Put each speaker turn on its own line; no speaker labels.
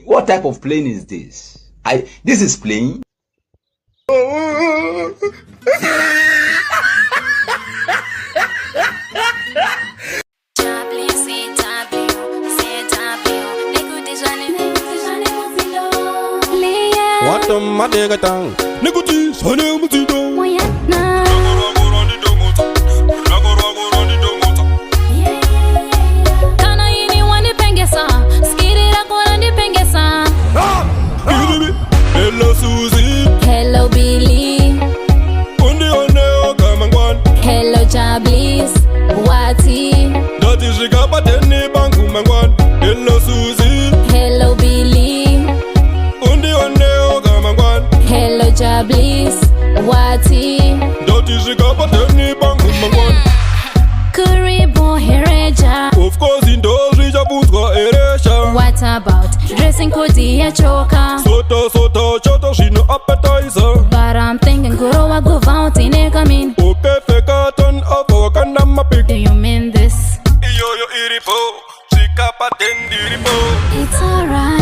What type of plane is this? This is plane.
What a madega tang, Nikuti, Sonny Mutido. Hello Susie.
Hello Billy.
Undi oneo kamangwan.
Hello Jablis. Wati.
Dati shikapa teni bangu mangwan. Hello Susie.
Hello Billy.
Undi oneo kamangwan.
Hello Jablis. Wati.
Dati shikapa teni bangu mangwan.
Kuribo Hereja.
Of course in those rich abutwa eresha.
What about dressing kodi ya choka?
Soto, choto, she no appetizer.
But I'm thinking Guru wa go out in a coming.
Okay, feka turn up our kanama pick.
Do you mean this?
Yo iripo, shikapa tendiripo.
It's alright.